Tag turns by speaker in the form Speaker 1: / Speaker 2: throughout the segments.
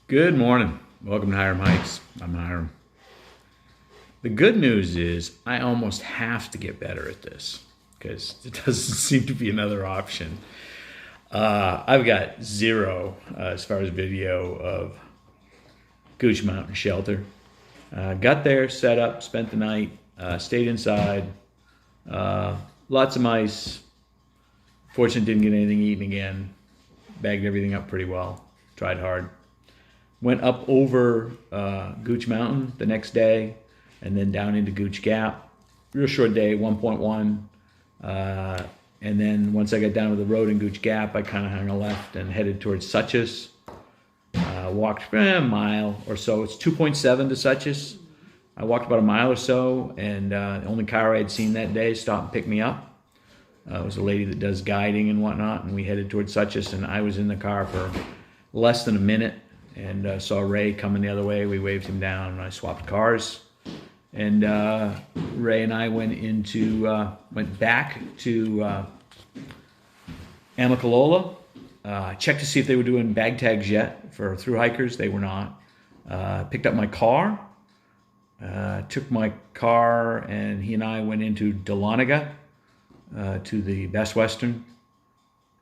Speaker 1: Good morning. Welcome to Hiram Hikes. I'm Hiram. The good news is I almost have to get better at this because there doesn't seem to be another option. I've got zero as far as video of Gooch Mountain Shelter. Got there, set up, spent the night, stayed inside. Lots of mice. Fortunately, didn't get anything eaten again. Bagged everything up pretty well. Tried hard. Went up over Gooch Mountain the next day and then down into Gooch Gap. Real short day, 1.1. And then once I got down to the road in Gooch Gap, I kind of hung a left and headed towards Suches. Walked a mile or so. It's 2.7 to Suches. I walked about a mile or so, and the only car I had seen that day stopped and picked me up. It was a lady that does guiding and whatnot, and we headed towards Suches, and I was in the car for less than a minute. And saw Ray coming the other way. We waved him down, and I swapped cars. And Ray and I went back to Amicalola. Checked to see if they were doing bag tags yet for through hikers. They were not. Picked up my car. Took my car, and he and I went into Dahlonega to the Best Western,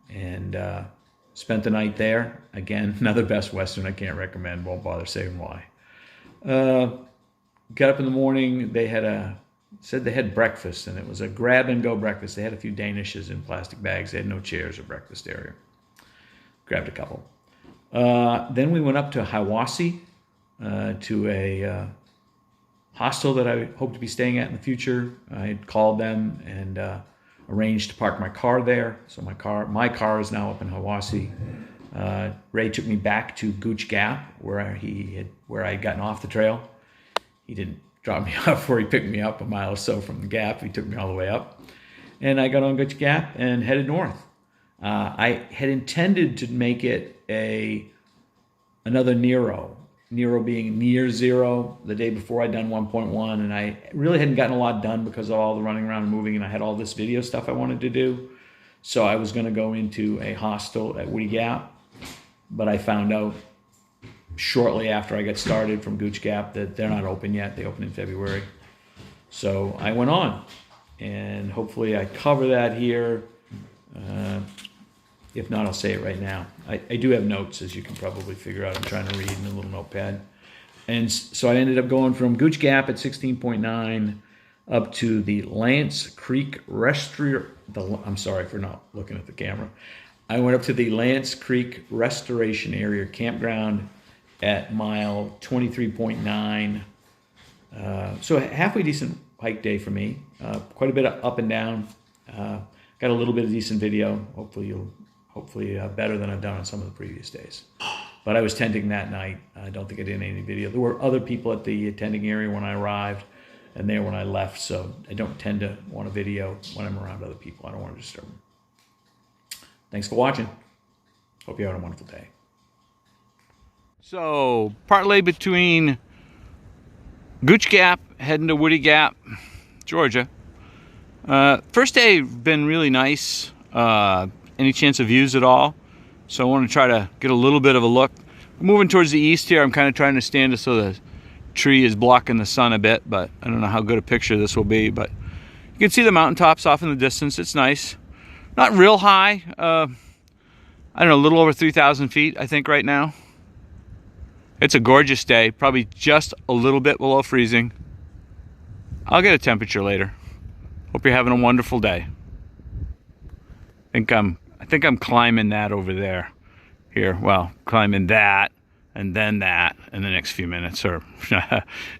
Speaker 1: and spent the night there. Again, another Best Western I can't recommend. Won't bother saying why. Got up in the morning. They said they had breakfast, and it was a grab and go breakfast. They had a few Danishes in plastic bags. They had no chairs or breakfast area. Grabbed a couple. Then we went up to Hiwassee to a hostel that I hope to be staying at in the future. I had called them and arranged to park my car there. So my car is now up in Hiwassee. Ray took me back to Gooch Gap where I had gotten off the trail. He didn't drop me off where he picked me up a mile or so from the gap. He took me all the way up. And I got on Gooch Gap and headed north. I had intended to make it another NERO. NERO being near zero. The day before I'd done 1.1, and I really hadn't gotten a lot done because of all the running around and moving, and I had all this video stuff I wanted to do. So I was going to go into a hostel at Woody Gap, but I found out shortly after I got started from Gooch Gap that they're not open yet. They open in February. So I went on, and hopefully I cover that here. If not, I'll say it right now. I do have notes, as you can probably figure out. I'm trying to read in a little notepad. And so I ended up going from Gooch Gap at 16.9 up to the Lance Creek I'm sorry for not looking at the camera. I went up to the Lance Creek Restoration Area Campground at mile 23.9. So a halfway decent hike day for me. Quite a bit of up and down. Got a little bit of decent video. Hopefully better than I've done on some of the previous days. But I was tenting that night. I don't think I did any video. There were other people at the tenting area when I arrived and there when I left, so I don't tend to want a video when I'm around other people. I don't want to disturb them. Thanks for watching. Hope you have a wonderful day.
Speaker 2: So, partly between Gooch Gap, heading to Woody Gap, Georgia. First day been really nice. Any chance of views at all. So I want to try to get a little bit of a look. I'm moving towards the east here. I'm kind of trying to stand so the tree is blocking the sun a bit, but I don't know how good a picture this will be, but you can see the mountaintops off in the distance. It's nice. Not real high. I don't know, a little over 3,000 feet, I think, right now. It's a gorgeous day. Probably just a little bit below freezing. I'll get a temperature later. Hope you're having a wonderful day. I think I'm climbing that over there. Here, well, climbing that and then that in the next few minutes, or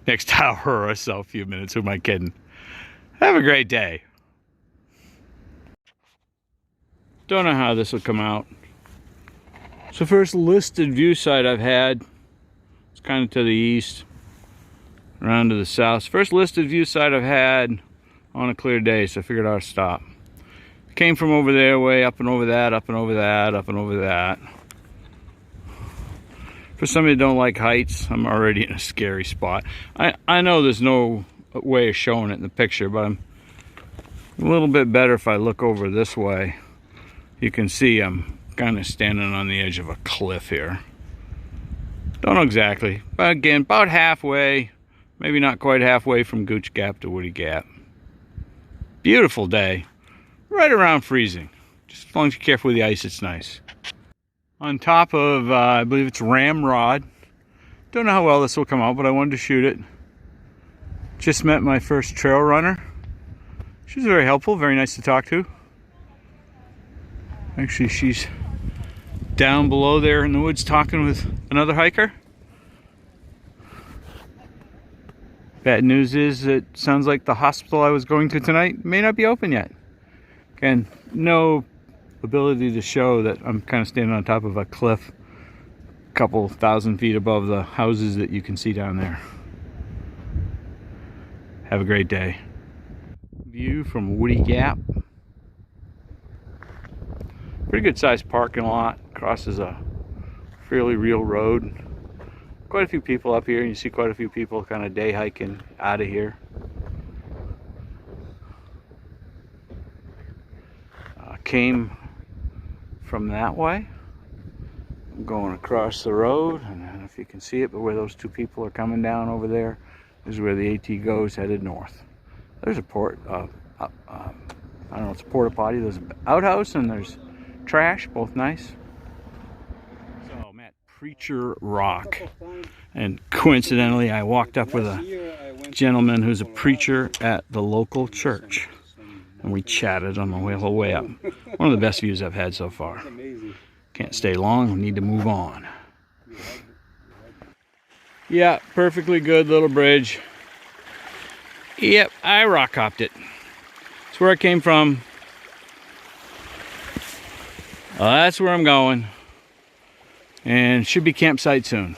Speaker 2: next hour or so, a few minutes. Who am I kidding? Have a great day. Don't know how this will come out. So first listed view site I've had, it's kind of to the east, around to the south. First listed view site I've had on a clear day, so I figured I'd stop. Came from over there, way up and over that, up and over that, up and over that. For somebody who don't like heights, I'm already in a scary spot. I know there's no way of showing it in the picture, but I'm a little bit better if I look over this way. You can see I'm kind of standing on the edge of a cliff here. Don't know exactly, but again, about halfway, maybe not quite halfway from Gooch Gap to Woody Gap. Beautiful day, right around freezing. Just as long as you're careful with the ice, it's nice. On top of, I believe it's Ramrod. Don't know how well this will come out, but I wanted to shoot it. Just met my first trail runner. She was very helpful, very nice to talk to. Actually, she's down below there in the woods talking with another hiker. Bad news is it sounds like the hospital I was going to tonight may not be open yet. Again, no ability to show that I'm kind of standing on top of a cliff a couple thousand feet above the houses that you can see down there. Have a great day. View from Woody Gap. Pretty good sized parking lot. Crosses a fairly real road. Quite a few people up here. You see quite a few people kind of day hiking out of here. Came from that way. I'm going across the road. And I don't know if you can see it, but where those two people are coming down over there is where the AT goes, headed north. There's a I don't know, it's a porta potty. There's an outhouse and there's trash, both nice. So I'm at Preacher Rock, and coincidentally I walked up with a gentleman who's a preacher at the local church, and we chatted on the whole way up. One of the best views I've had so far. Can't stay long, we need to move on. Yeah, perfectly good little bridge. Yep, I rock hopped it. That's where I came from. Well, that's where I'm going. And should be campsite soon.